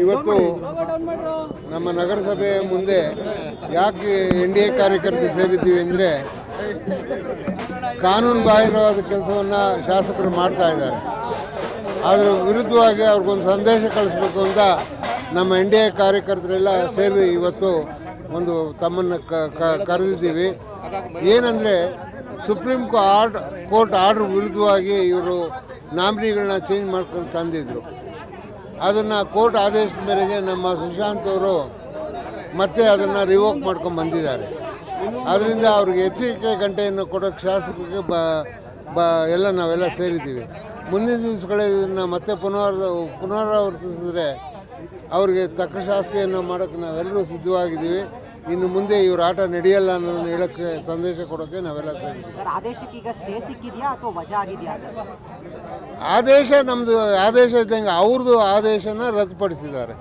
ಇವತ್ತು ನಮ್ಮ ನಗರಸಭೆ ಮುಂದೆ ಯಾಕೆ NDA ಕಾರ್ಯಕರ್ತರು ಸೇರಿದ್ದೀವಿ ಅಂದರೆ ಕಾನೂನು ಬಾಹಿರವಾದ ಕೆಲಸವನ್ನು ಶಾಸಕರು ಮಾಡ್ತಾ ಇದ್ದಾರೆ. ಅದರ ವಿರುದ್ಧವಾಗಿ ಅವ್ರಿಗೊಂದು ಸಂದೇಶ ಕಳಿಸ್ಬೇಕು ಅಂತ ನಮ್ಮ NDA ಕಾರ್ಯಕರ್ತರೆಲ್ಲ ಸೇರಿ ಇವತ್ತು ಒಂದು ತಮ್ಮನ್ನು ಕರೆದಿದ್ದೀವಿ. ಏನಂದರೆ ಸುಪ್ರೀಂ ಕೋರ್ಟ್ ಆರ್ಡರ್ ವಿರುದ್ಧವಾಗಿ ಇವರು ನಾಮಿನಿಗಳನ್ನ ಚೇಂಜ್ ಮಾಡ್ಕೊಂಡು ತಂದಿದ್ದರು. ಅದನ್ನು ಕೋರ್ಟ್ ಆದೇಶದ ಮೇರೆಗೆ ನಮ್ಮ ಸುಶಾಂತ್ ಅವರು ಮತ್ತೆ ಅದನ್ನು ರಿವೋಕ್ ಮಾಡ್ಕೊಂಡು ಬಂದಿದ್ದಾರೆ. ಅದರಿಂದ ಅವ್ರಿಗೆ ಎಚ್ಚರಿಕೆ ಗಂಟೆಯನ್ನು ಕೊಡೋಕ್ಕೆ ಶಾಸಕರಿಗೆ ಎಲ್ಲ ನಾವೆಲ್ಲ ಸೇರಿದ್ದೀವಿ. ಮುಂದಿನ ದಿವಸಗಳಲ್ಲಿ ಇದನ್ನು ಮತ್ತೆ ಪುನರಾವರ್ತಿಸಿದ್ರೆ ಅವ್ರಿಗೆ ತಕ್ಕ ಶಾಸ್ತಿಯನ್ನು ಮಾಡೋಕ್ಕೆ ನಾವೆಲ್ಲರೂ ಸಿದ್ಧವಾಗಿದ್ದೀವಿ. ಇನ್ನು ಮುಂದೆ ಇವ್ರ ಆಟ ನಡೆಯಲ್ಲ ಅನ್ನೋದನ್ನು ಹೇಳೋಕ್ಕೆ ಸಂದೇಶ ಕೊಡೋಕ್ಕೆ ನಾವೆಲ್ಲ ಸೇರಿದ್ದೀವಿ. ಆದೇಶಕ್ಕೀಗ ಸ್ಟೇ ಸಿಕ್ಕಿದೆಯಾ ಅಥವಾ ವಜಾ ಆಗಿದೆಯಾ? ಆದೇಶ ನಮ್ಮದು ಆದೇಶ ಇದ್ದಂಗೆ ಅವ್ರದ್ದು ಆದೇಶನ ರದ್ದುಪಡಿಸಿದ್ದಾರೆ.